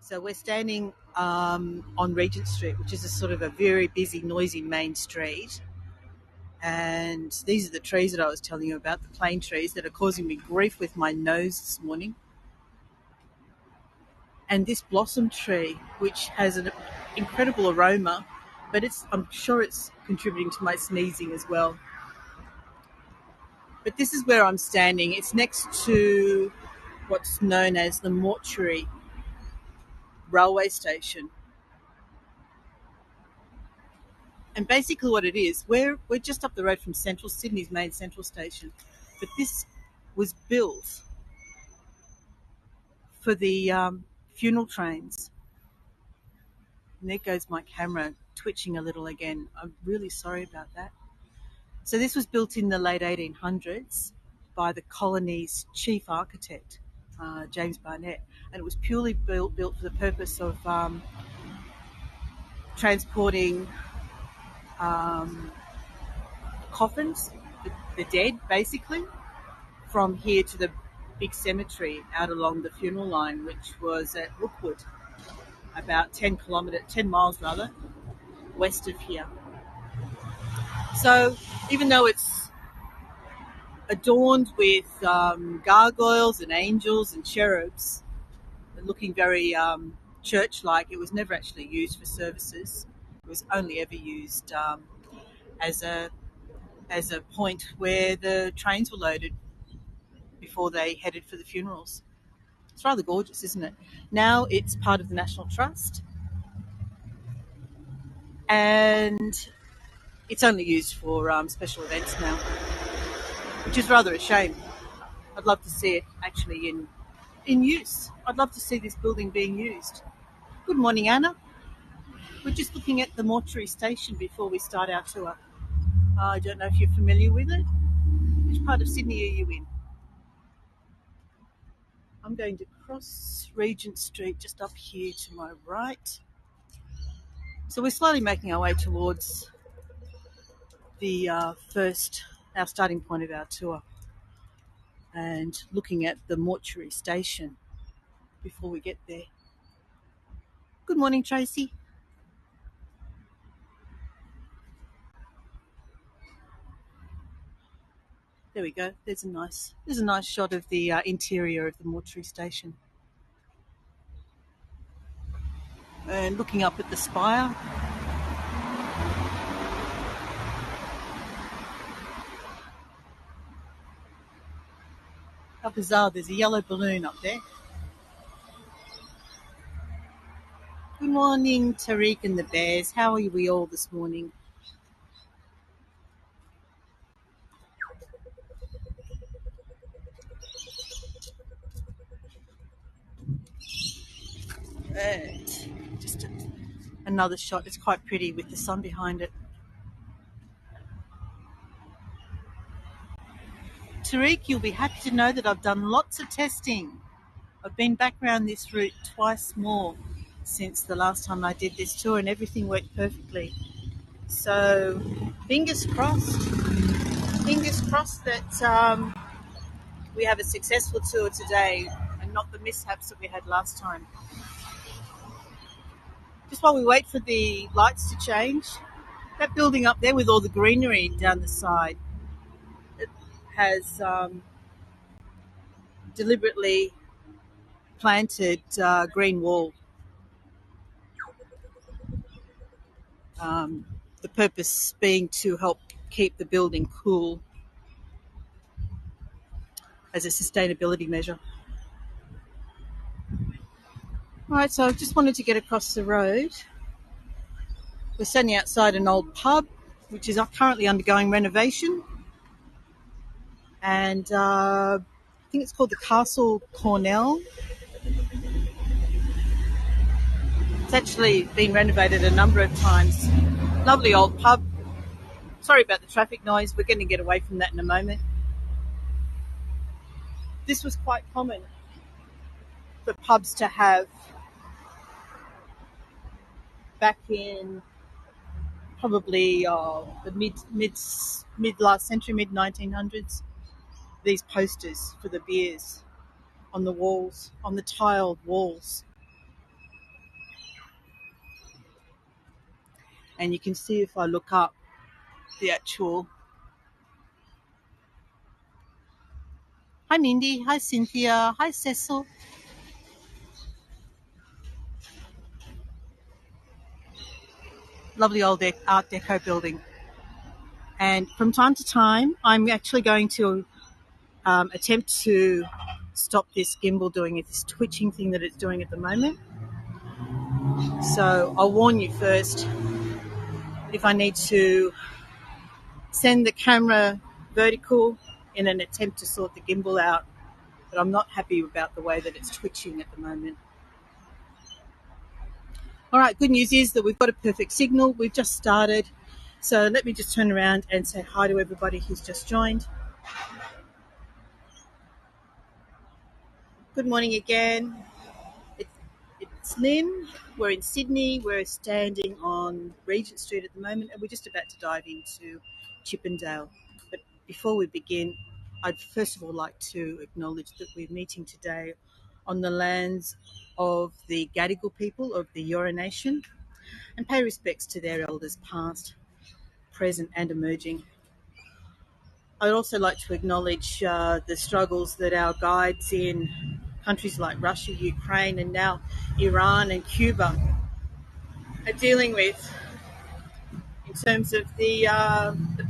So we're standing on Regent Street, which is a sort of a very busy, noisy main street. And these are the trees that I was telling you about, the plane trees that are causing me grief with my nose this morning. And this blossom tree, which has an incredible aroma, but I'm sure it's contributing to my sneezing as well. But this is where I'm standing. It's next to what's known as the Mortuary railway station. And basically what it is, we're just up the road from Sydney's main central station. But this was built for the funeral trains. And there goes my camera twitching a little again. I'm really sorry about that. So this was built in the late 1800s by the colony's chief architect, James Barnett. And it was purely built for the purpose of transporting coffins, the dead, basically, from here to the big cemetery out along the funeral line, which was at Rookwood, about 10 miles west of here. So even though it's adorned with gargoyles and angels and cherubs, looking very church-like, it was never actually used for services. It was only ever used as a point where the trains were loaded before they headed for the funerals. It's rather gorgeous, isn't it? Now it's part of the National Trust, and it's only used for special events now, which is rather a shame. I'd love to see it actually in use. I'd love to see this building being used. Good morning, Anna. We're just looking at the mortuary station before we start our tour. I don't know if you're familiar with it. Which part of Sydney are you in? I'm going to cross Regent Street just up here to my right. So we're slowly making our way towards our starting point of our tour, and looking at the mortuary station before we get there. Good morning, Tracy. There we go. There's a nice shot of the interior of the mortuary station. And looking up at the spire. How bizarre, there's a yellow balloon up there. Good morning, Tariq and the Bears. How are we all this morning? And just another shot. It's quite pretty with the sun behind it. Tariq, you'll be happy to know that I've done lots of testing. I've been back around this route twice more since the last time I did this tour, and everything worked perfectly. So fingers crossed that we have a successful tour today and not the mishaps that we had last time. Just while we wait for the lights to change, that building up there with all the greenery down the side, it has deliberately planted green wall. The purpose being to help keep the building cool as a sustainability measure. All right, so I just wanted to get across the road. We're standing outside an old pub, which is currently undergoing renovation. And I think it's called the Castle Cornell. It's actually been renovated a number of times. Lovely old pub. Sorry about the traffic noise. We're going to get away from that in a moment. This was quite common for pubs to have back in probably the mid last century, mid 1900s. These posters for the beers on the walls, on the tiled walls. And you can see if I look up the actual... Hi Mindy, hi Cynthia, hi Cecil. Lovely old Art Deco building. And from time to time, I'm actually going to attempt to stop this gimbal doing it, this twitching thing that it's doing at the moment. So I'll warn you first if I need to send the camera vertical in an attempt to sort the gimbal out, but I'm not happy about the way that it's twitching at the moment. All right, good news is that we've got a perfect signal. We've just started. So let me just turn around and say hi to everybody who's just joined. Good morning again. It's Lynn. We're in Sydney. We're standing on Regent Street at the moment, and we're just about to dive into Chippendale. But before we begin, I'd first of all like to acknowledge that we're meeting today on the lands of the Gadigal people of the Eora Nation and pay respects to their elders past, present and emerging. I'd also like to acknowledge the struggles that our guides in countries like Russia, Ukraine and now Iran and Cuba are dealing with in terms of the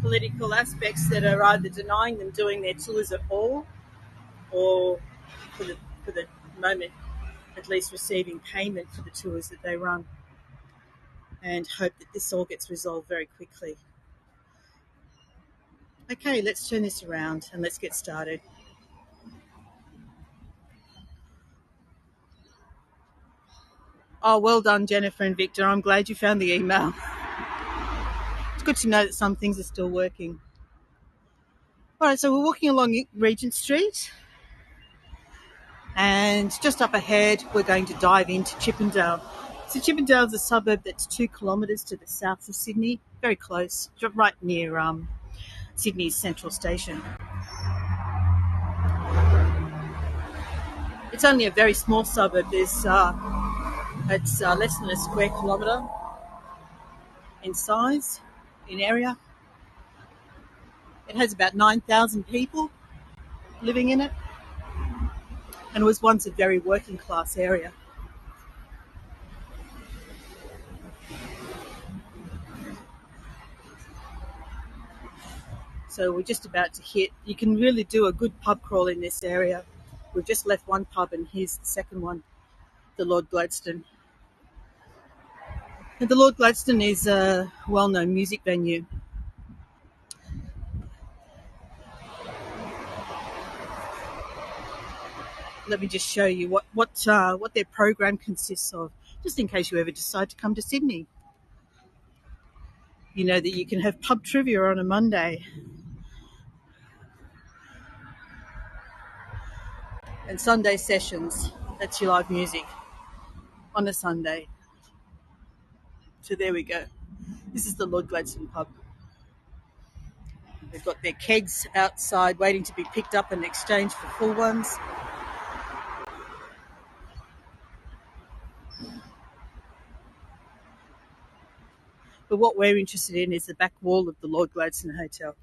political aspects that are either denying them doing their tours at all or for the moment at least receiving payment for the tours that they run, and hope that this all gets resolved very quickly. Okay, let's turn this around and let's get started. Oh, well done, Jennifer and Victor. I'm glad you found the email. It's good to know that some things are still working. All right, so we're walking along Regent Street, and just up ahead, we're going to dive into Chippendale. So Chippendale is a suburb that's 2 kilometres to the south of Sydney, very close, right near Sydney's Central Station. It's only a very small suburb. It's less than a square kilometre in size, in area. It has about 9,000 people living in it, and it was once a very working class area. So we're just about to hit. You can really do a good pub crawl in this area. We've just left one pub and here's the second one, the Lord Gladstone. And the Lord Gladstone is a well-known music venue. Let me just show you what their program consists of, just in case you ever decide to come to Sydney. You know that you can have pub trivia on a Monday. And Sunday sessions. That's your live music on a Sunday. So there we go. This is the Lord Gladstone pub. They've got their kegs outside waiting to be picked up and exchanged for full ones. But what we're interested in is the back wall of the Lord Gladstone Hotel.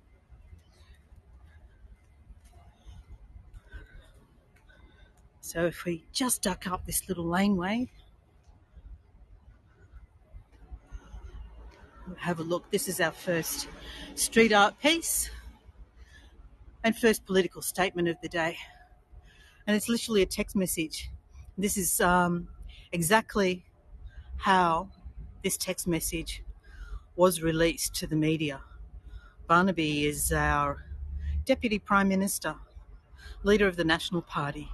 So if we just duck up this little laneway, we'll have a look. This is our first street art piece and first political statement of the day. And it's literally a text message. This is exactly how this text message was released to the media. Barnaby is our Deputy Prime Minister, leader of the National Party.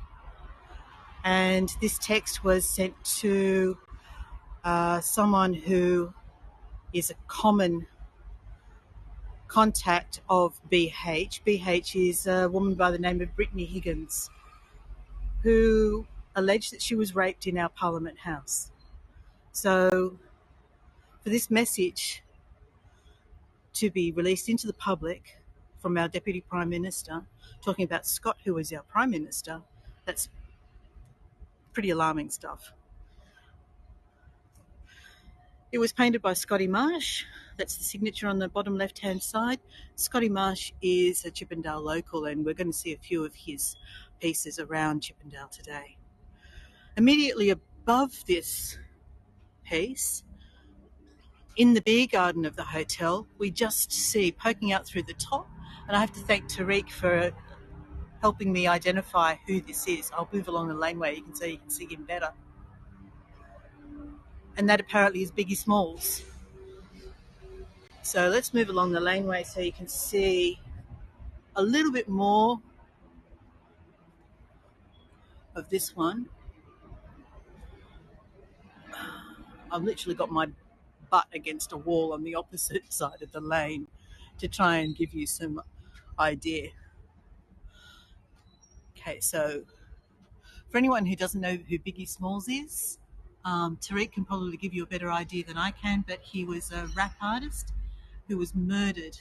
And this text was sent to someone who is a common contact of BH. BH is a woman by the name of Brittany Higgins, who alleged that she was raped in our Parliament House. So for this message to be released into the public from our Deputy Prime Minister, talking about Scott, who is our Prime Minister, that's pretty alarming stuff. It was painted by Scotty Marsh. That's the signature on the bottom left-hand side. Scotty Marsh is a Chippendale local, and we're going to see a few of his pieces around Chippendale today. Immediately above this piece, in the beer garden of the hotel, we just see poking out through the top, and I have to thank Tariq for helping me identify who this is. I'll move along the laneway so you can see him better. And that apparently is Biggie Smalls. So let's move along the laneway so you can see a little bit more of this one. I've literally got my butt against a wall on the opposite side of the lane to try and give you some idea. Okay, so for anyone who doesn't know who Biggie Smalls is, Tariq can probably give you a better idea than I can, but he was a rap artist who was murdered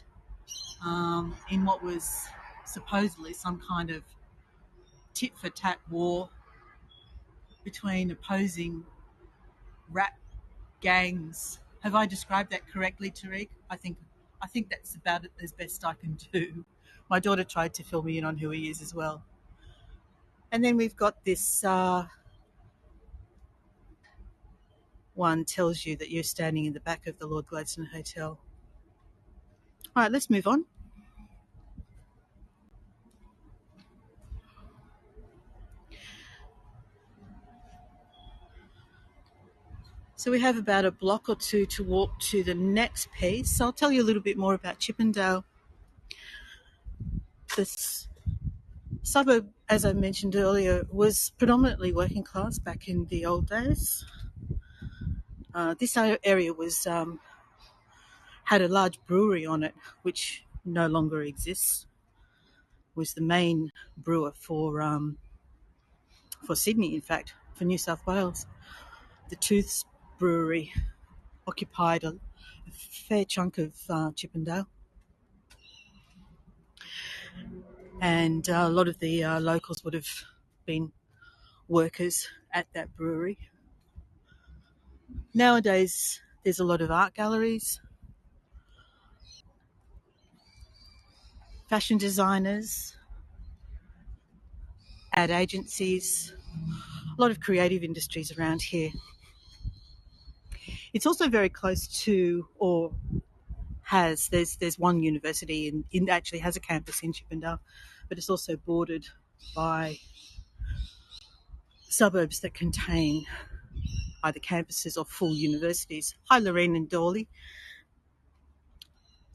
in what was supposedly some kind of tit-for-tat war between opposing rap gangs. Have I described that correctly, Tariq? I think that's about it as best I can do. My daughter tried to fill me in on who he is as well. And then we've got this one tells you that you're standing in the back of the Lord Gladstone Hotel. All right, let's move on. So we have about a block or two to walk to the next piece. I'll tell you a little bit more about Chippendale. This suburb, as I mentioned earlier, was predominantly working class back in the old days. This area was had a large brewery on it, which no longer exists. Was the main brewer for Sydney, in fact, for New South Wales. The Tooths Brewery occupied a fair chunk of Chippendale, and a lot of the locals would have been workers at that brewery. Nowadays, there's a lot of art galleries, fashion designers, ad agencies, a lot of creative industries around here. It's also very close to, or there's one university in actually has a campus in Chippendale, but it's also bordered by suburbs that contain either campuses or full universities. Hi, Lorraine and Dawley.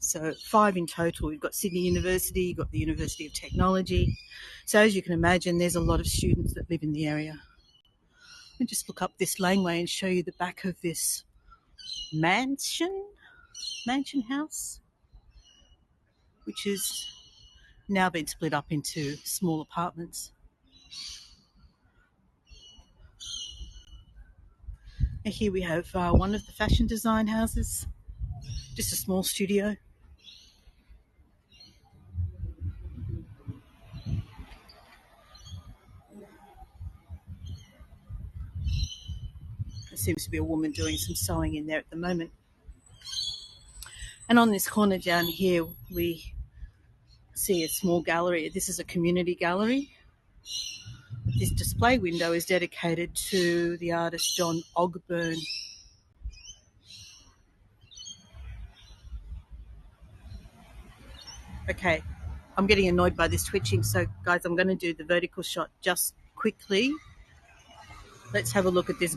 So 5 in total. We've got Sydney University, you've got the University of Technology. So as you can imagine, there's a lot of students that live in the area. Let me just look up this laneway and show you the back of this mansion house, which has now been split up into small apartments. And here we have one of the fashion design houses, just a small studio. There seems to be a woman doing some sewing in there at the moment. And on this corner down here, we see a small gallery. This is a community gallery. This display window is dedicated to the artist John Ogburn. Okay, I'm getting annoyed by this twitching, so guys, I'm going to do the vertical shot just quickly. Let's have a look at this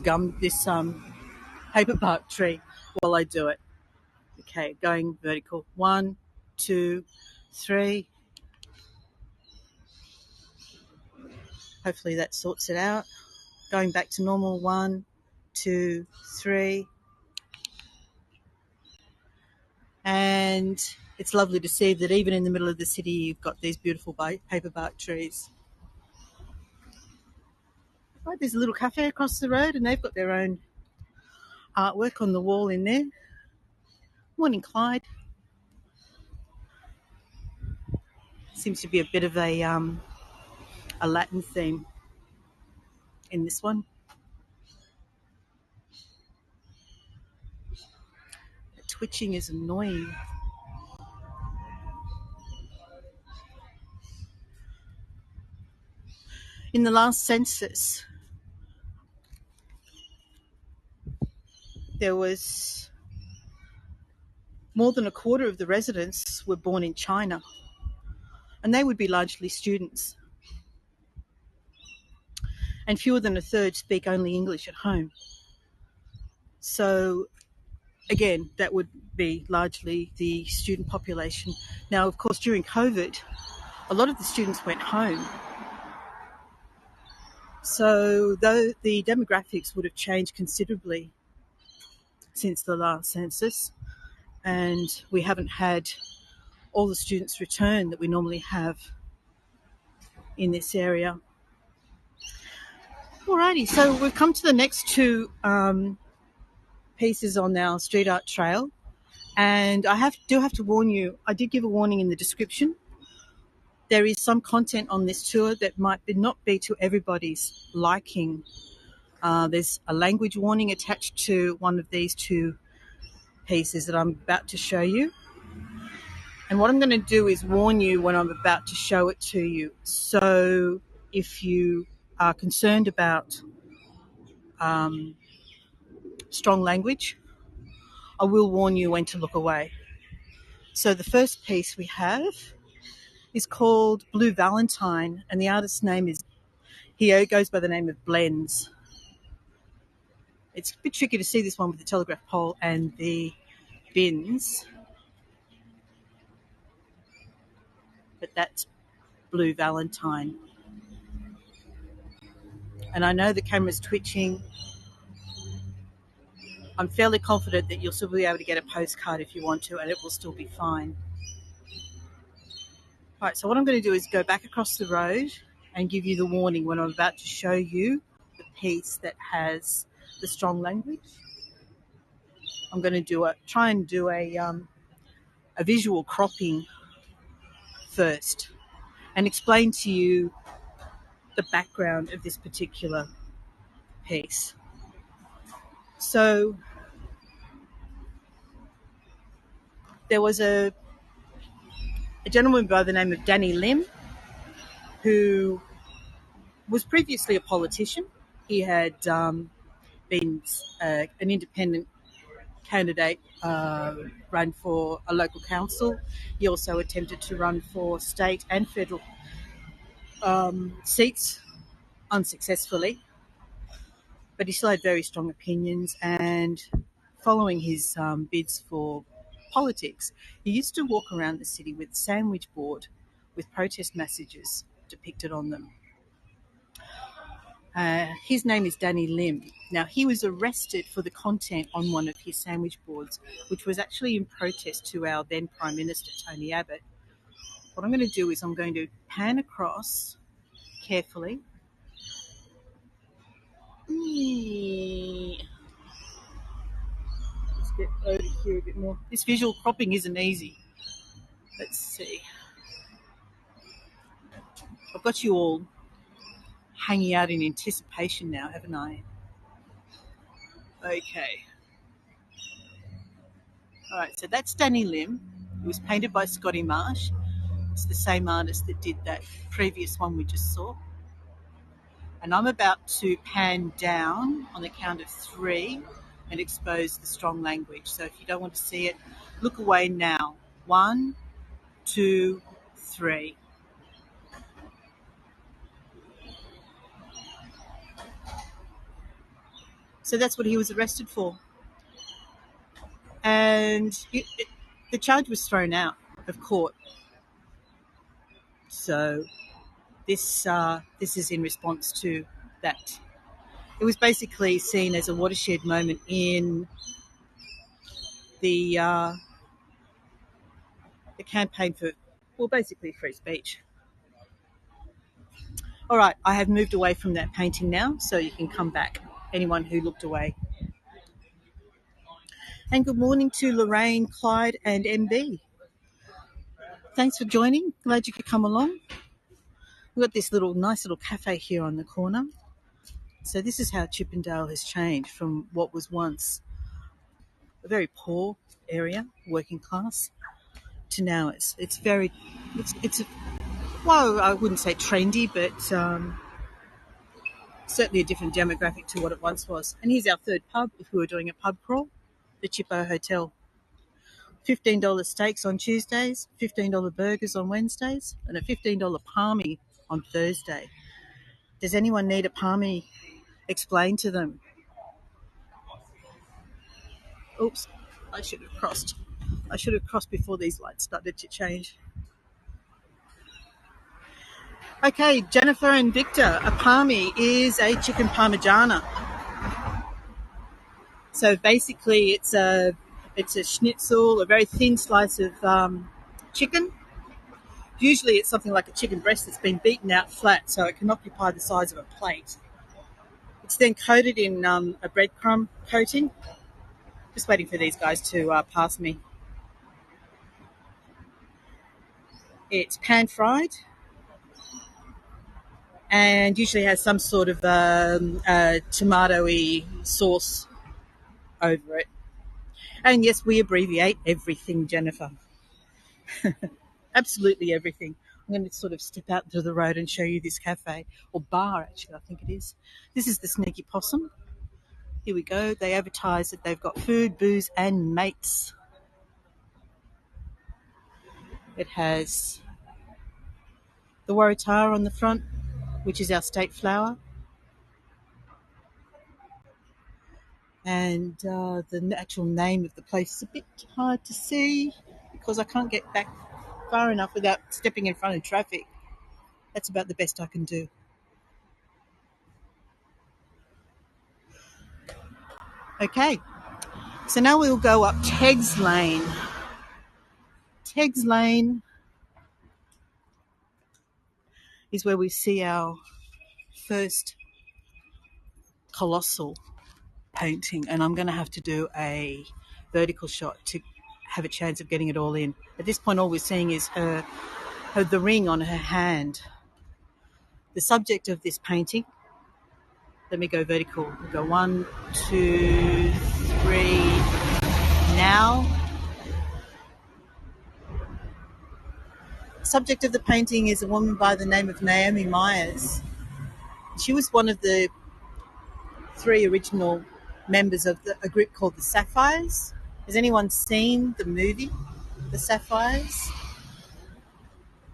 paper bark tree while I do it. Okay, going vertical. 1, 2, 3. Hopefully that sorts it out. Going back to normal. 1, 2, 3. And it's lovely to see that even in the middle of the city, you've got these beautiful paper bark trees. Right, there's a little cafe across the road, and they've got their own artwork on the wall in there. Morning, Clyde. Seems to be a bit of a Latin theme in this one. twitching is annoying. In the last census, there was more than a quarter of the residents were born in China, and they would be largely students. And fewer than a third speak only English at home. So again, that would be largely the student population. Now, of course, during COVID, a lot of the students went home. So though the demographics would have changed considerably since the last census, and we haven't had all the students return that we normally have in this area. Alrighty, so we've come to the next two pieces on our street art trail, and I do have to warn you, I did give a warning in the description. There is some content on this tour that might not be to everybody's liking. There's a language warning attached to one of these two pieces that I'm about to show you. And what I'm going to do is warn you when I'm about to show it to you. So if you are concerned about strong language, I will warn you when to look away. So the first piece we have is called Blue Valentine, and the artist's name is, he goes by the name of Blends. It's a bit tricky to see this one with the telegraph pole and the bins, but that's Blue Valentine. And I know the camera's twitching. I'm fairly confident that you'll still be able to get a postcard if you want to, and it will still be fine. All right, so what I'm going to do is go back across the road and give you the warning when I'm about to show you the piece that has the strong language. I'm going to try and do a visual cropping first and explain to you the background of this particular piece. So there was a gentleman by the name of Danny Lim who was previously a politician. He had been an independent candidate, run for a local council. He also attempted to run for state and federal seats unsuccessfully, but he still had very strong opinions. And following his bids for politics, he used to walk around the city with a sandwich board with protest messages depicted on them. His name is Danny Lim. Now, he was arrested for the content on one of his sandwich boards, which was actually in protest to our then Prime Minister, Tony Abbott. What I'm going to do is I'm going to pan across carefully. Let's get over here a bit more. This visual cropping isn't easy. Let's see. I've got you all hanging out in anticipation now, haven't I? Okay. All right, so that's Danny Lim. It was painted by Scotty Marsh. It's the same artist that did that previous one we just saw. And I'm about to pan down on the count of 3 and expose the strong language. So if you don't want to see it, look away now. 1, 2, 3. So that's what he was arrested for. And the charge was thrown out of court. So this is in response to that. It was basically seen as a watershed moment in the campaign for, well, basically free speech. All right, I have moved away from that painting now, so you can come back, anyone who looked away. And good morning to Lorraine, Clyde and MB. Thanks for joining. Glad you could come along. We've got this nice little cafe here on the corner. So this is how Chippendale has changed from what was once a very poor area, working class, to now it's a, well, I wouldn't say trendy, but certainly a different demographic to what it once was. And here's our third pub, if we were doing a pub crawl, the Chippo Hotel. $15 steaks on Tuesdays, $15 burgers on Wednesdays, and a $15 palmy on Thursday. Does anyone need a palmy explained to them? Oops, I should have crossed. I should have crossed before these lights started to change. Okay, Jennifer and Victor, a palmy is a chicken parmigiana. So basically, it's a schnitzel, a very thin slice of chicken. Usually, it's something like a chicken breast that's been beaten out flat, so it can occupy the size of a plate. It's then coated in a breadcrumb coating. Just waiting for these guys to pass me. It's pan fried and usually has some sort of tomato-y sauce over it. And yes, we abbreviate everything, Jennifer. Absolutely everything. I'm going to sort of step out to the road and show you this cafe, or bar actually, I think it is. This is the Sneaky Possum. Here we go. They advertise that they've got food, booze and mates. It has the Waratah on the front, which is our state flower. And the actual name of the place is a bit hard to see because I can't get back far enough without stepping in front of traffic. That's about the best I can do. Okay, so now we'll go up Teg's Lane. Teg's Lane is where we see our first colossal painting, and I'm going to have to do a vertical shot to have a chance of getting it all in. At this point, all we're seeing is the ring on her hand. The subject of this painting, let me go vertical. We'll go 1, 2, 3, now. The subject of the painting is a woman by the name of Naomi Myers. She was one of the 3 original members of a group called the Sapphires. Has anyone seen the movie, The Sapphires?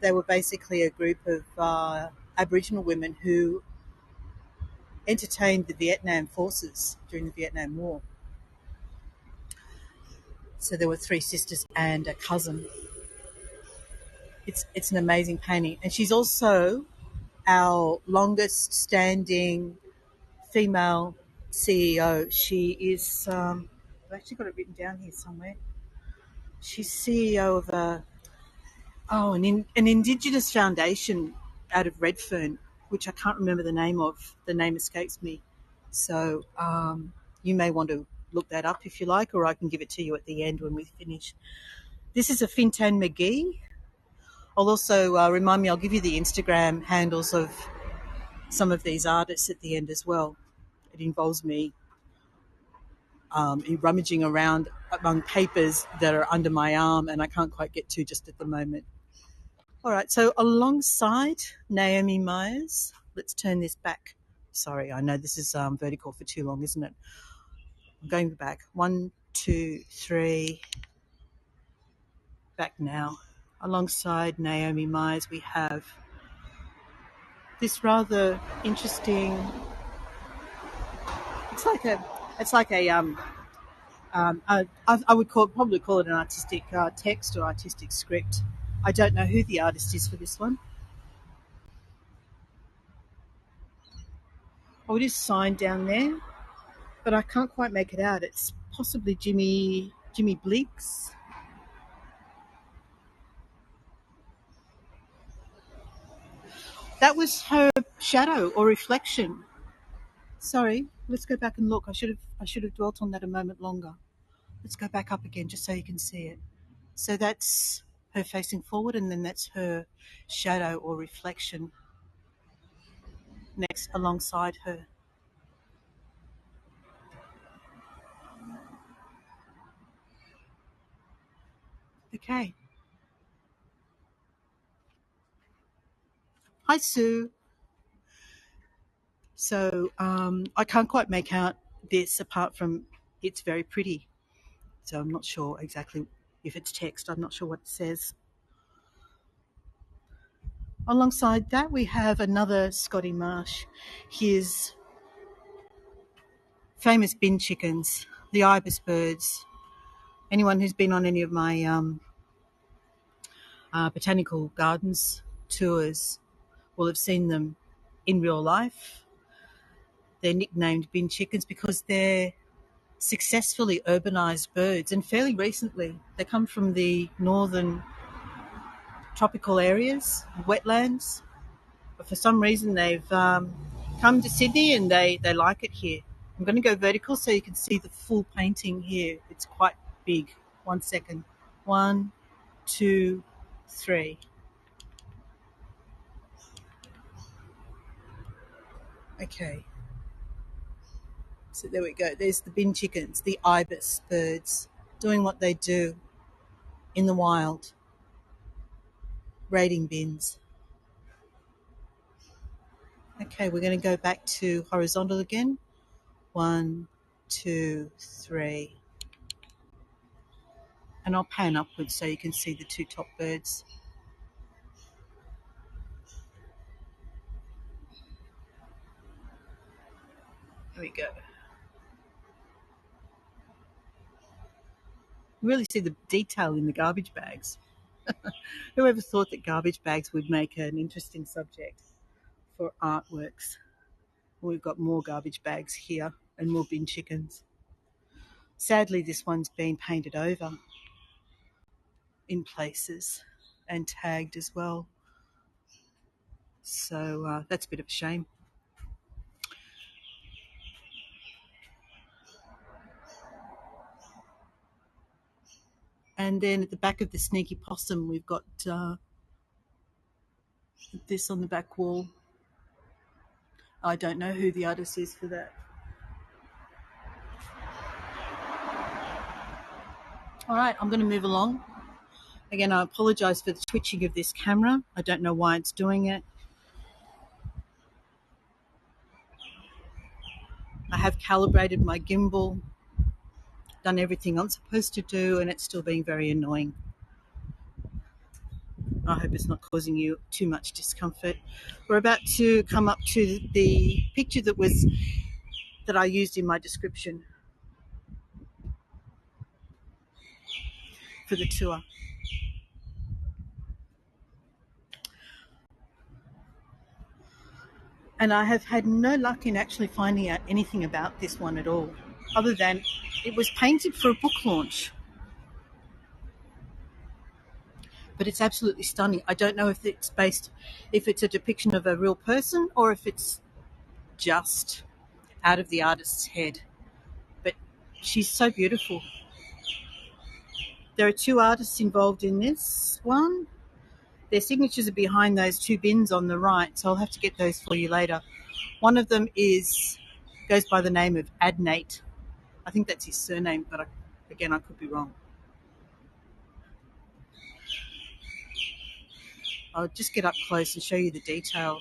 They were basically a group of Aboriginal women who entertained the Vietnam forces during the Vietnam War. So there were 3 sisters and a cousin. It's an amazing painting. And she's also our longest standing female CEO. She is, I've actually got it written down here somewhere. She's CEO of an Indigenous foundation out of Redfern, which I can't remember the name of. The name escapes me. So you may want to look that up if you like, or I can give it to you at the end when we finish. This is a Fintan McGee. I'll also remind me, I'll give you the Instagram handles of some of these artists at the end as well. It involves me rummaging around among papers that are under my arm and I can't quite get to just at the moment. All right, so alongside Naomi Myers, let's turn this back. Sorry, I know this is vertical for too long, isn't it? I'm going back. 1, 2, 3. Back now. Alongside Naomi Myers, we have this rather interesting. It's like a I would probably call it an artistic text or artistic script. I don't know who the artist is for this one. Oh, it is signed down there, but I can't quite make it out. It's possibly Jimmy Bleeks. That was her shadow or reflection. Sorry, let's go back and look. I should have dwelt on that a moment longer. Let's go back up again just so you can see it. So that's her facing forward, and then that's her shadow or reflection next alongside her. Okay. Hi, Sue. So I can't quite make out this apart from it's very pretty. So I'm not sure exactly if it's text. I'm not sure what it says. Alongside that, we have another Scotty Marsh. His famous bin chickens, the ibis birds. Anyone who's been on any of my botanical gardens tours will have seen them in real life. They're nicknamed bin chickens because they're successfully urbanised birds, and fairly recently they come from the northern tropical areas, wetlands, but for some reason they've come to Sydney and they like it here. I'm going to go vertical so you can see the full painting here. It's quite big. 1 second. 1, 2, 3. Okay. So there we go. There's the bin chickens, the ibis birds, doing what they do in the wild, raiding bins. Okay, we're going to go back to horizontal again. 1, 2, 3. And I'll pan upwards so you can see the two top birds. There we go. You really see the detail in the garbage bags. Whoever thought that garbage bags would make an interesting subject for artworks? We've got more garbage bags here and more bin chickens. Sadly, this one's been painted over in places and tagged as well. So that's a bit of a shame. And then at the back of the sneaky possum, we've got this on the back wall. I don't know who the artist is for that. All right, I'm going to move along. Again, I apologise for the twitching of this camera. I don't know why it's doing it. I have calibrated my gimbal, done everything I'm supposed to do, and it's still being very annoying. I hope it's not causing you too much discomfort. We're about to come up to the picture that I used in my description for the tour. And I have had no luck in actually finding out anything about this one at all, other than it was painted for a book launch. But it's absolutely stunning. I don't know if it's a depiction of a real person or if it's just out of the artist's head. But she's so beautiful. There are two artists involved in this one. Their signatures are behind those two bins on the right, so I'll have to get those for you later. One of them goes by the name of Adnate. I think that's his surname, but again, I could be wrong. I'll just get up close and show you the detail.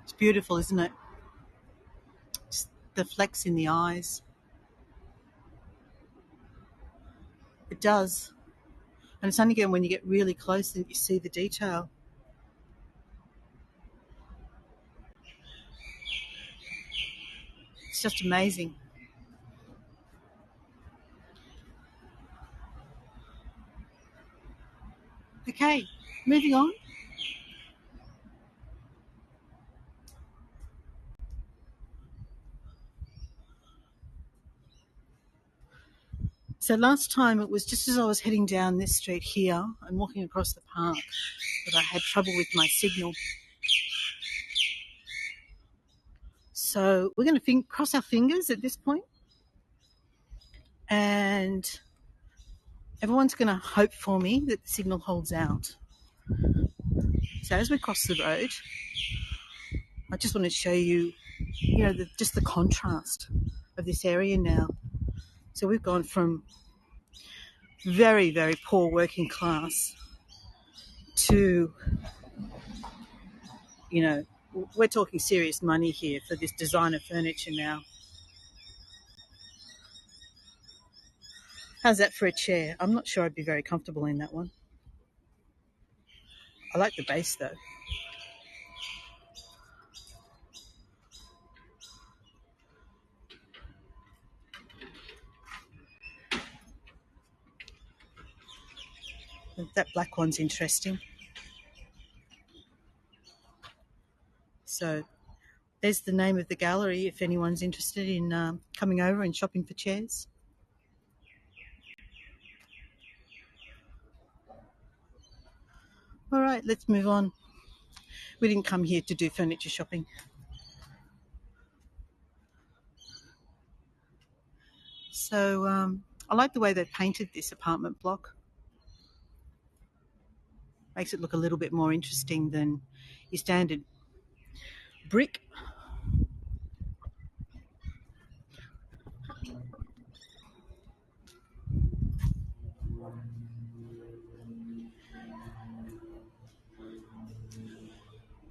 It's beautiful, isn't it? Just the flecks in the eyes. It does. And it's only again when you get really close that you see the detail. It's just amazing. Okay, moving on. So last time it was just as I was heading down this street here and walking across the park that I had trouble with my signal. So we're going to cross our fingers at this point. and everyone's going to hope for me that the signal holds out. So as we cross the road, I just want to show you, just the contrast of this area now. So we've gone from very, very poor working class to, we're talking serious money here for this designer furniture now. How's that for a chair? I'm not sure I'd be very comfortable in that one. I like the base though. That black one's interesting. So there's the name of the gallery if anyone's interested in coming over and shopping for chairs. All right, let's move on. We didn't come here to do furniture shopping. So I like the way they painted this apartment block. Makes it look a little bit more interesting than your standard brick.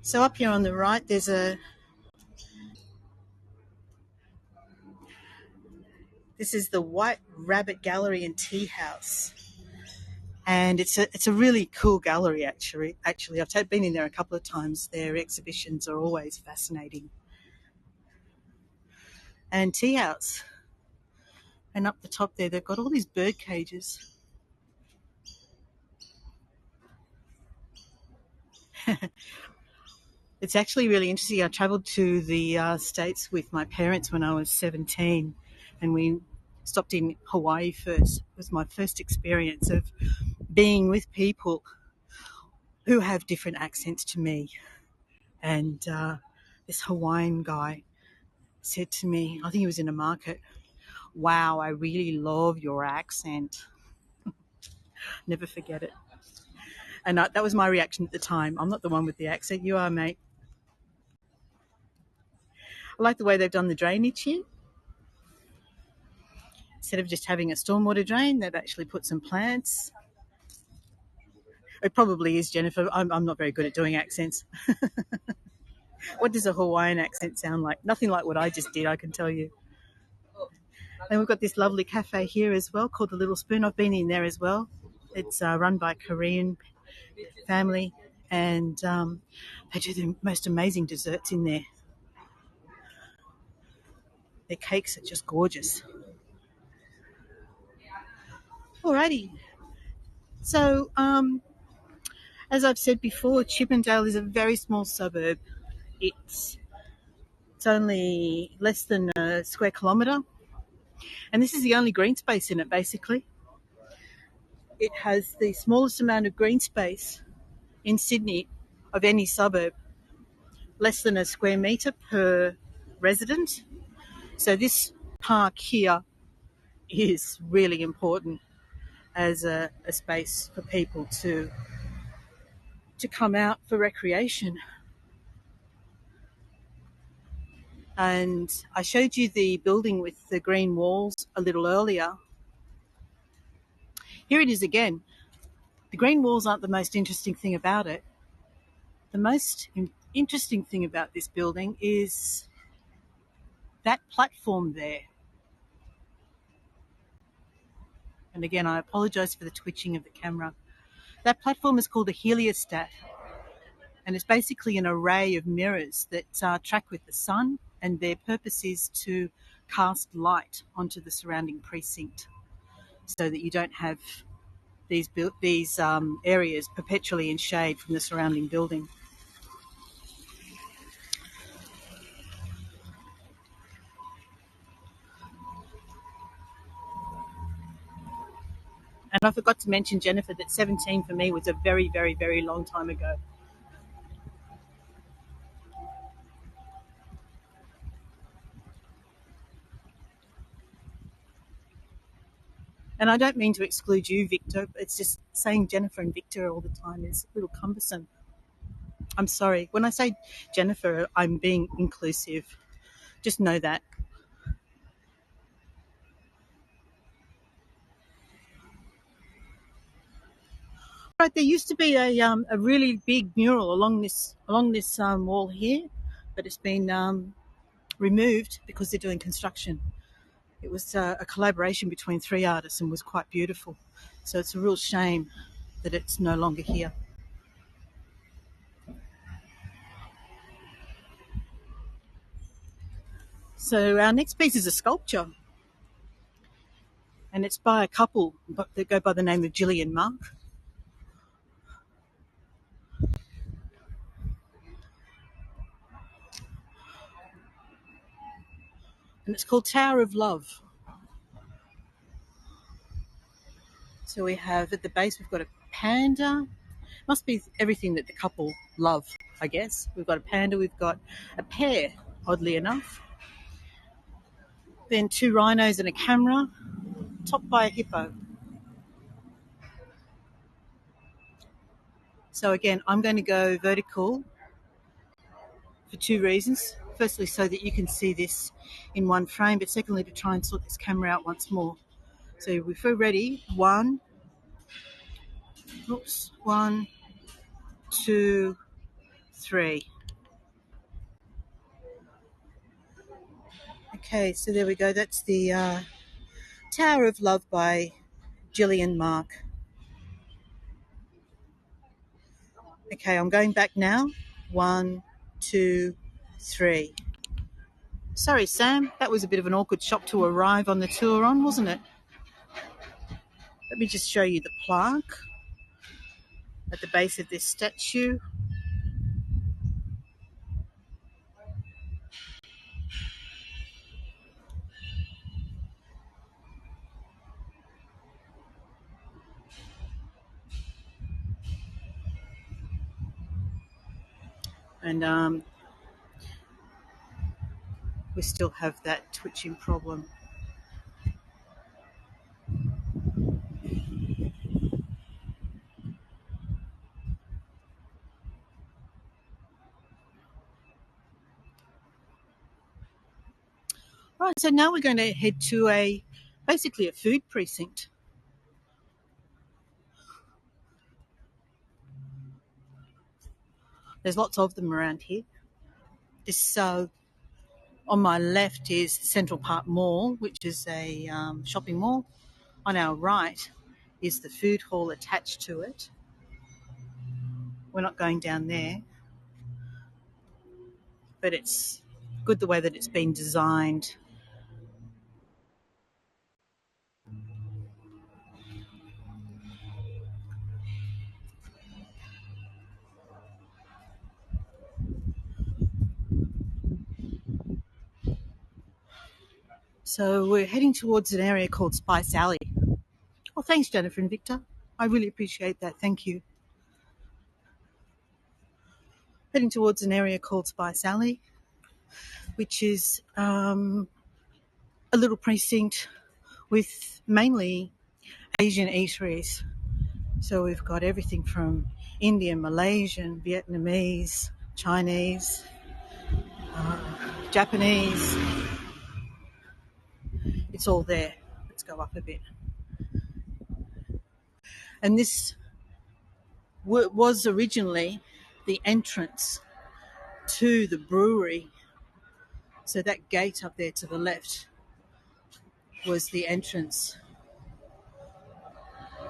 So up here on the right, this is the White Rabbit Gallery and Tea House. And it's a really cool gallery, actually. I've been in there a couple of times. Their exhibitions are always fascinating. And tea house. And up the top there, they've got all these bird cages. It's actually really interesting. I travelled to the States with my parents when I was 17, and we stopped in Hawaii first. It was my first experience of being with people who have different accents to me. And this Hawaiian guy said to me, I think he was in a market, "Wow, I really love your accent." Never forget it. And that was my reaction at the time. I'm not the one with the accent. You are, mate. I like the way they've done the drainage here. Instead of just having a stormwater drain, they've actually put some plants. It probably is, Jennifer. I'm not very good at doing accents. What does a Hawaiian accent sound like? Nothing like what I just did, I can tell you. And we've got this lovely cafe here as well called the Little Spoon. I've been in there as well. It's run by a Korean family, and they do the most amazing desserts in there. Their cakes are just gorgeous. Alrighty. So, as I've said before, Chippendale is a very small suburb. It's only less than a square kilometre, and this is the only green space in it, basically. It has the smallest amount of green space in Sydney of any suburb, less than a square metre per resident. So this park here is really important as a space for people to come out for recreation. And I showed you the building with the green walls a little earlier. Here it is again. The green walls aren't the most interesting thing about it. The most interesting thing about this building is that platform there. And again, I apologise for the twitching of the camera. That platform is called a heliostat, and it's basically an array of mirrors that track with the sun, and their purpose is to cast light onto the surrounding precinct so that you don't have these areas perpetually in shade from the surrounding building. And I forgot to mention, Jennifer, that 17 for me was a very, very, very long time ago. And I don't mean to exclude you, Victor. It's just saying Jennifer and Victor all the time is a little cumbersome. I'm sorry. When I say Jennifer, I'm being inclusive. Just know that. Right, there used to be a really big mural along this wall here, but it's been removed because they're doing construction. It was a collaboration between three artists and was quite beautiful. So it's a real shame that it's no longer here. So our next piece is a sculpture, and it's by a couple that go by the name of Gilly and Mark. And it's called Tower of Love. So we have at the base, we've got a panda. Must be everything that the couple love, I guess. We've got a panda, we've got a pear, oddly enough. Then two rhinos and a camera, topped by a hippo. So again, I'm going to go vertical for two reasons. Firstly, so that you can see this in one frame, but secondly, to try and sort this camera out once more. So if we're ready, one, two, three. Okay, so there we go. That's the Tower of Love by Gillian Mark. Okay, I'm going back now. One, two, three. Sorry, Sam, that was a bit of an awkward shop to arrive on the tour on, wasn't it? Let me just show you the plaque at the base of this statue. And we still have that twitching problem. Right, so now we're going to head to basically a food precinct. There's lots of them around here. This on my left is Central Park Mall, which is a shopping mall. On our right is the food hall attached to it. We're not going down there, but it's good the way that it's been designed. So we're heading towards an area called Spice Alley. Well, thanks, Jennifer and Victor. I really appreciate that. Thank you. Heading towards an area called Spice Alley, which is a little precinct with mainly Asian eateries. So we've got everything from Indian, Malaysian, Vietnamese, Chinese, Japanese. It's all there. Let's go up a bit. And this was originally the entrance to the brewery. So that gate up there to the left was the entrance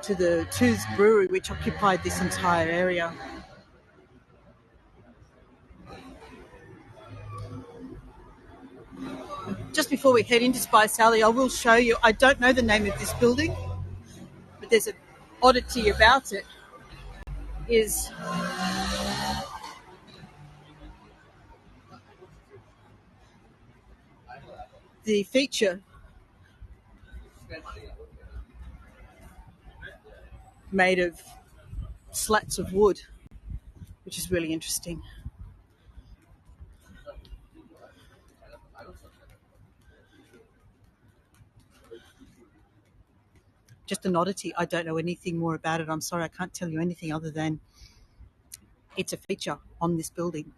to the Tooth's Brewery, which occupied this entire area. Just before we head into Spice Alley, I will show you, I don't know the name of this building, but there's an oddity about it, is the feature made of slats of wood, which is really interesting. just an oddity. I don't know anything more about it. I'm sorry, I can't tell you anything other than it's a feature on this building.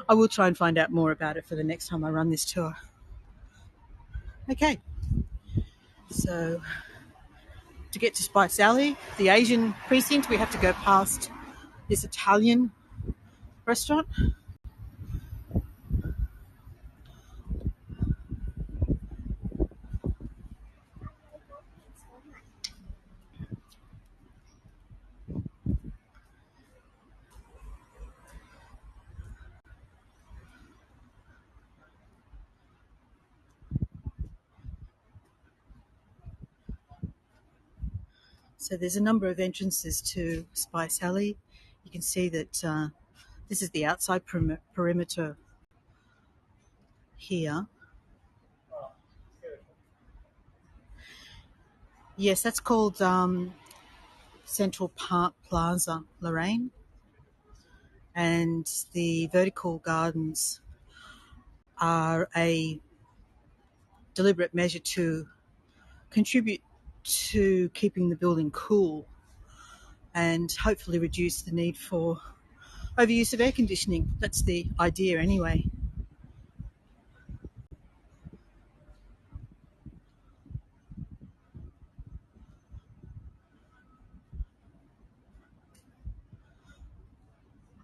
I will try and find out more about it for the next time I run this tour. Okay, so to get to Spice Alley, the Asian precinct, we have to go past this Italian restaurant. So there's a number of entrances to Spice Alley. You can see that this is the outside perimeter here. Yes, that's called Central Park Plaza, Lorraine. And the vertical gardens are a deliberate measure to contribute to keeping the building cool and hopefully reduce the need for overuse of air conditioning. That's the idea anyway.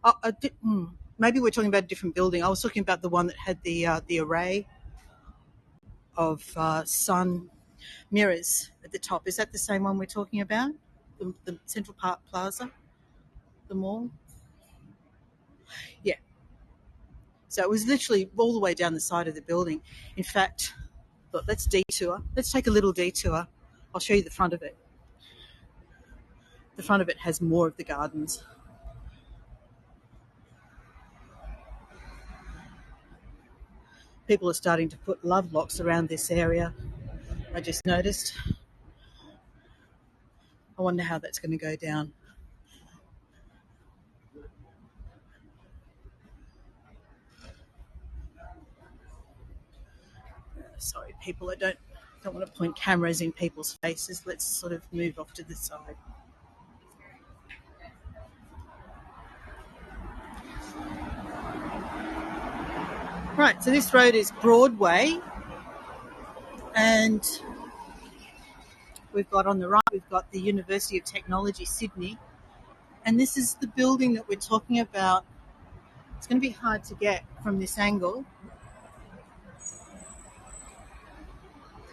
Oh, maybe we're talking about a different building. I was talking about the one that had the array of sun mirrors at the top. Is that the same one we're talking about? The Central Park Plaza, the mall? Yeah. So it was literally all the way down the side of the building. In fact, look, let's detour. Let's take a little detour. I'll show you the front of it. The front of it has more of the gardens. People are starting to put love locks around this area. I just noticed. I wonder how that's going to go down. Sorry, people, I don't want to point cameras in people's faces. Let's sort of move off to the side. Right, so this road is Broadway, and we've got on the right, we've got the University of Technology, Sydney, and this is the building that we're talking about. It's going to be hard to get from this angle.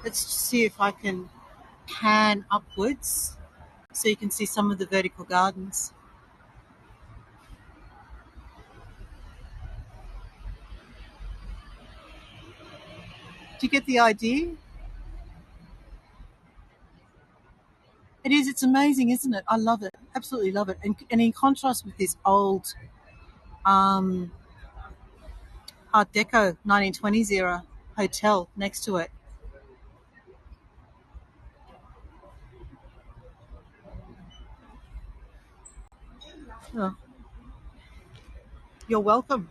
Let's see if I can pan upwards so you can see some of the vertical gardens. Do you get the idea? It is, it's amazing, isn't it? I love it, absolutely love it. And in contrast with this old Art Deco 1920s era hotel next to it. Oh, you're welcome.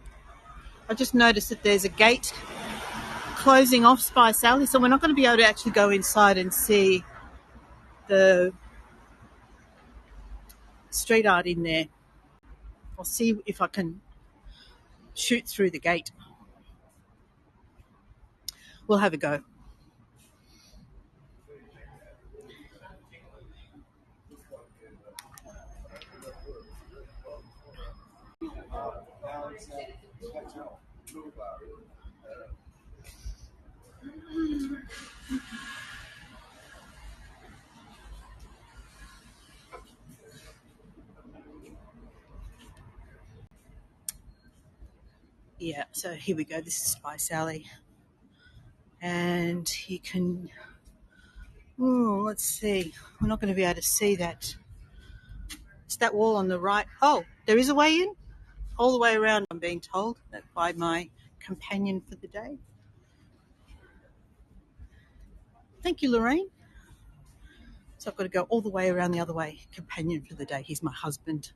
I just noticed that there's a gate closing off Spice Alley, so we're not going to be able to actually go inside and see the street art in there. I'll see if I can shoot through the gate. We'll have a go. Yeah, so here we go. This is Spice Alley. And you can, let's see. We're not going to be able to see that. It's that wall on the right. Oh, there is a way in? All the way around, I'm being told that by my companion for the day. Thank you, Lorraine. So I've got to go all the way around the other way. Companion for the day. He's my husband.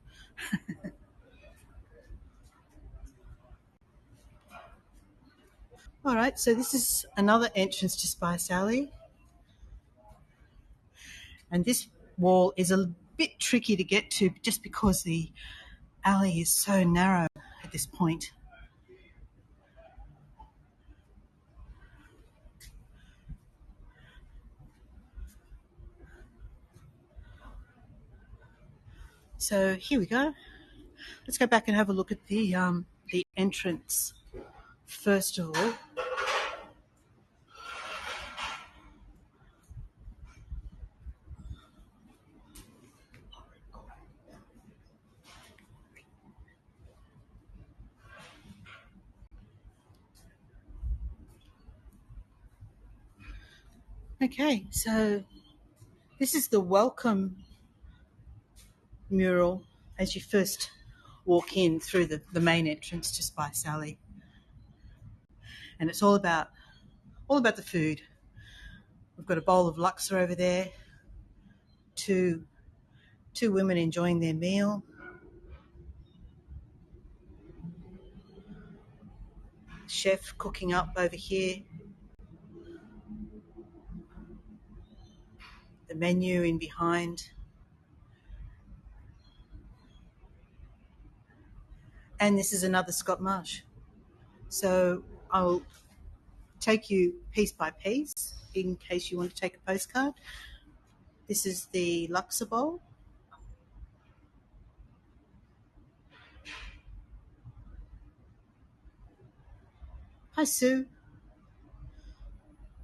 All right, so this is another entrance to Spice Alley. And this wall is a bit tricky to get to just because the alley is so narrow at this point. So here we go. Let's go back and have a look at the entrance first of all. Okay, so this is the welcome mural as you first walk in through the main entrance to Spice Alley. And it's all about the food. We've got a bowl of laksa over there, two women enjoying their meal. Chef cooking up over here. The menu in behind. And this is another Scott Marsh. So I'll take you piece by piece in case you want to take a postcard. This is the laksa bowl. Hi, Sue.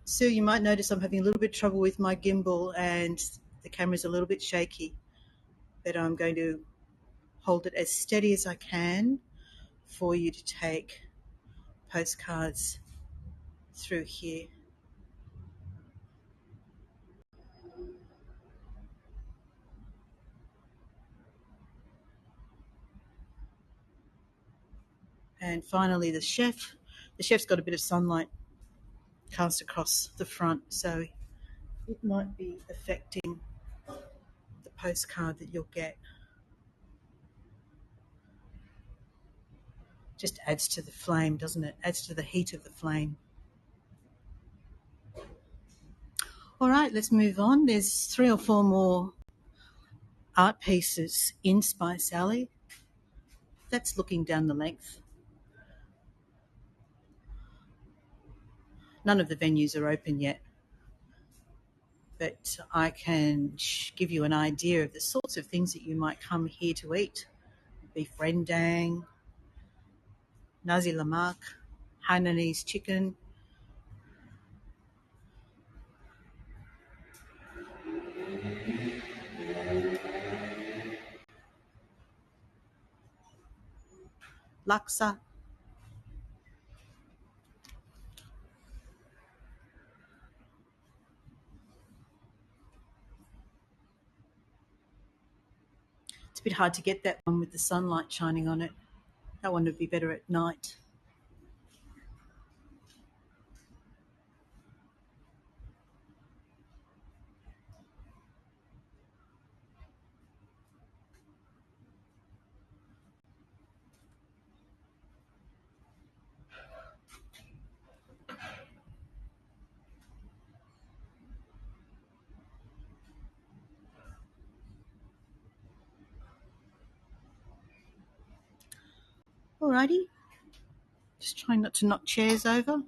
Sue, you might notice I'm having a little bit of trouble with my gimbal and the camera's a little bit shaky, but I'm going to hold it as steady as I can for you to take postcards through here. And finally, the chef. The chef's got a bit of sunlight cast across the front, so it might be affecting the postcard that you'll get. Just adds to the flame, doesn't it? Adds to the heat of the flame. All right, let's move on. There's 3 or 4 more art pieces in Spice Alley. That's looking down the length. None of the venues are open yet, but I can give you an idea of the sorts of things that you might come here to eat. Beef rendang, nasi lemak, Hainanese chicken, laksa, it's a bit hard to get that one with the sunlight shining on it. That one would be better at night. Alrighty, just trying not to knock chairs over.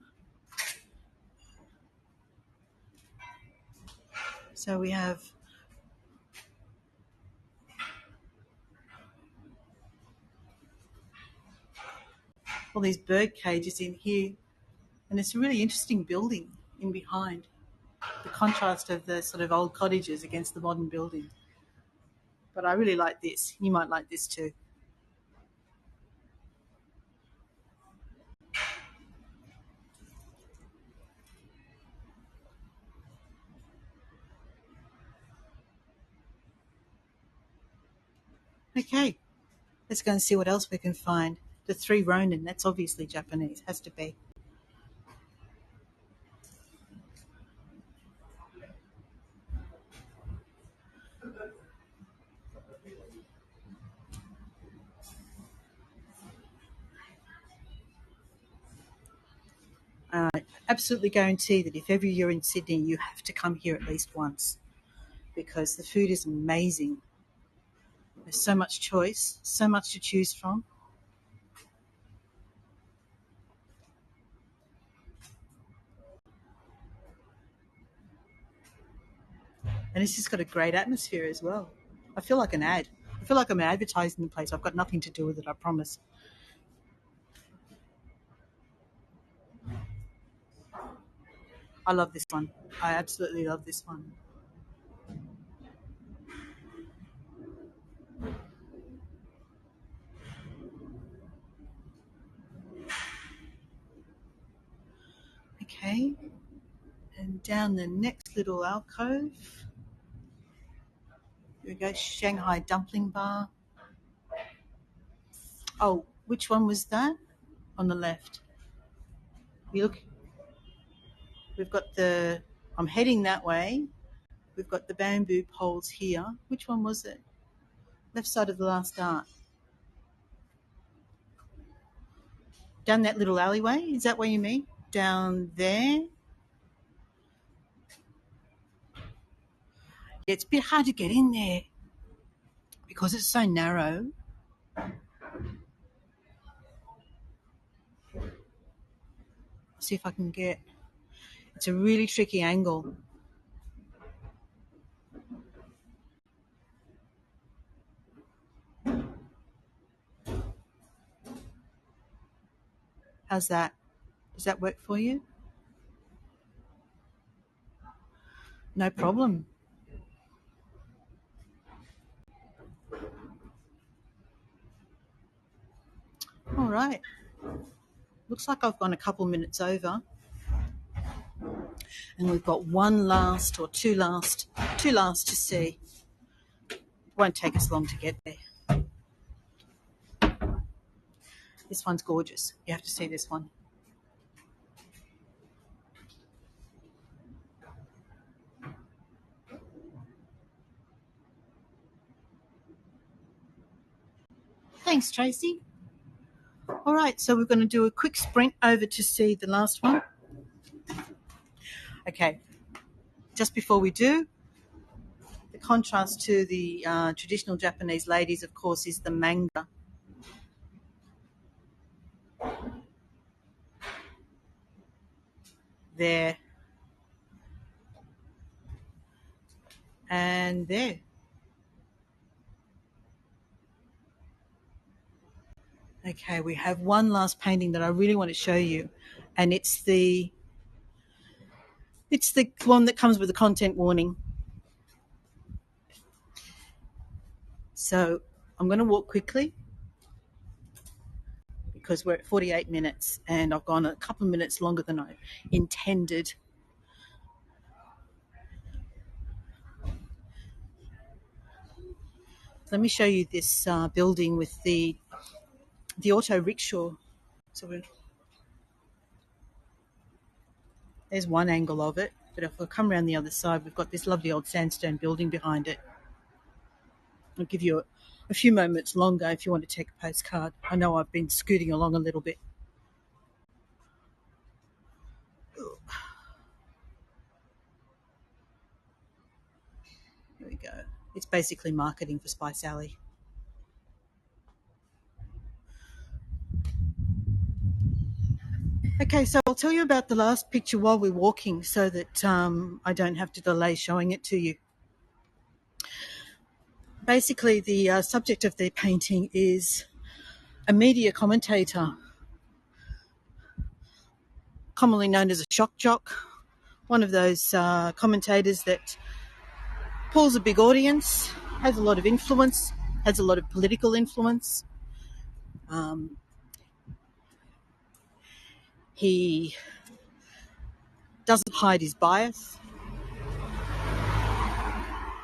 So we have all these bird cages in here, and it's a really interesting building in behind. The contrast of the sort of old cottages against the modern building. But I really like this. You might like this too. Okay, let's go and see what else we can find. The 3 Ronin, that's obviously Japanese, has to be. I absolutely guarantee that if ever you're in Sydney, you have to come here at least once. because the food is amazing. There's so much choice, so much to choose from. And it's just got a great atmosphere as well. I feel like an ad. I feel like I'm advertising the place. I've got nothing to do with it, I promise. I love this one. I absolutely love this one. Okay. And down the next little alcove, here we go, Shanghai Dumpling Bar. Oh, which one was that? On the left. You look, we've got the, I'm heading that way. We've got the bamboo poles here. Which one was it? Left side of the last art. Down that little alleyway? Is that what you mean? Down there? Yeah, it's a bit hard to get in there because it's so narrow. See if I can get, it's a really tricky angle. How's that? Does that work for you? No problem. All right. Looks like I've gone a couple minutes over. And we've got one last or two last to see. It won't take us long to get there. This one's gorgeous. You have to see this one. Thanks, Tracy. All right, so we're going to do a quick sprint over to see the last one. Okay, just before we do, the contrast to the traditional Japanese ladies, of course, is the manga. There. And there. Okay, we have one last painting that I really want to show you, and it's the one that comes with a content warning. So I'm going to walk quickly because we're at 48 minutes and I've gone a couple of minutes longer than I intended. Let me show you this building with the auto rickshaw. So there's one angle of it, but if I come around the other side, we've got this lovely old sandstone building behind it. I'll give you a few moments longer if you want to take a postcard. I know I've been scooting along a little bit. Here we go. It's basically marketing for Spice Alley. Okay, so I'll tell you about the last picture while we're walking so that I don't have to delay showing it to you. Basically, the subject of the painting is a media commentator, commonly known as a shock jock, one of those commentators that pulls a big audience, has a lot of influence, has a lot of political influence. He doesn't hide his bias.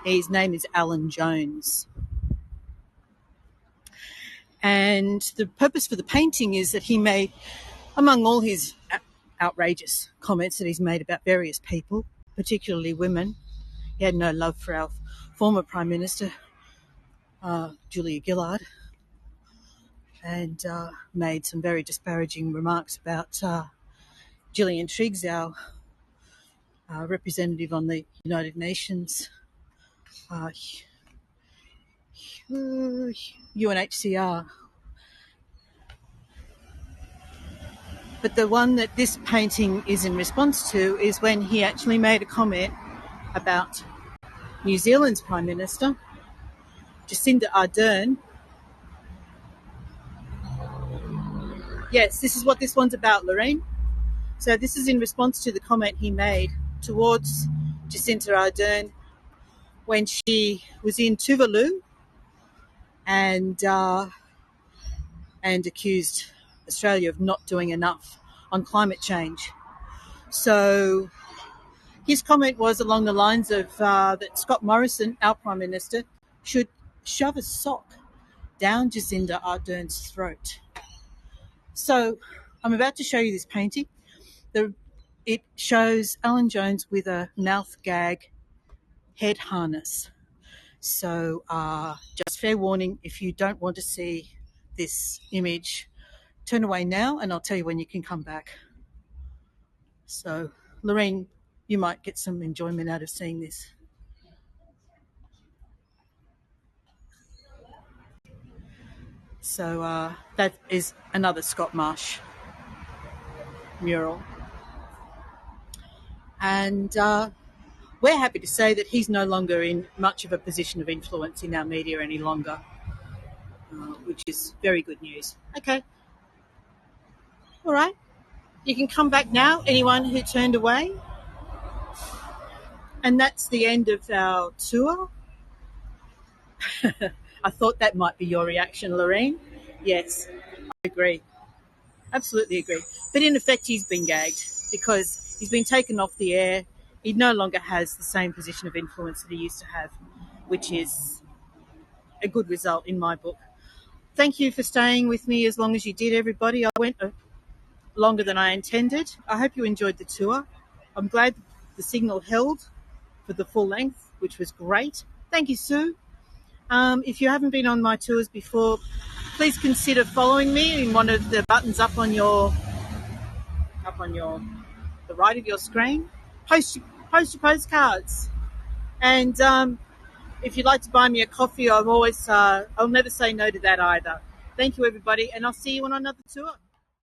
His name is Alan Jones. And the purpose for the painting is that he made, among all his outrageous comments that he's made about various people, particularly women, he had no love for our former Prime Minister, Julia Gillard, and made some very disparaging remarks about Gillian Triggs, our representative on the United Nations, UNHCR. But the one that this painting is in response to is when he actually made a comment about New Zealand's Prime Minister, Jacinda Ardern. Yes, this is what this one's about, Lorraine. So this is in response to the comment he made towards Jacinda Ardern when she was in Tuvalu and accused Australia of not doing enough on climate change. So his comment was along the lines of that Scott Morrison, our Prime Minister, should shove a sock down Jacinda Ardern's throat. So I'm about to show you this painting. It shows Alan Jones with a mouth gag head harness. So just fair warning, if you don't want to see this image, turn away now and I'll tell you when you can come back. So, Lorraine, you might get some enjoyment out of seeing this. So that is another Scott Marsh mural. And we're happy to say that he's no longer in much of a position of influence in our media any longer, which is very good news. Okay. All right. You can come back now, anyone who turned away. And that's the end of our tour. I thought that might be your reaction, Lorraine. Yes, I agree. Absolutely agree. But in effect, he's been gagged because he's been taken off the air. He no longer has the same position of influence that he used to have, which is a good result in my book. Thank you for staying with me as long as you did, everybody. I went longer than I intended. I hope you enjoyed the tour. I'm glad the signal held for the full length, which was great. Thank you, Sue. If you haven't been on my tours before, please consider following me in one of the buttons up on the right of your screen. Post your postcards, and if you'd like to buy me a coffee, I'll never say no to that either. Thank you, everybody, and I'll see you on another tour.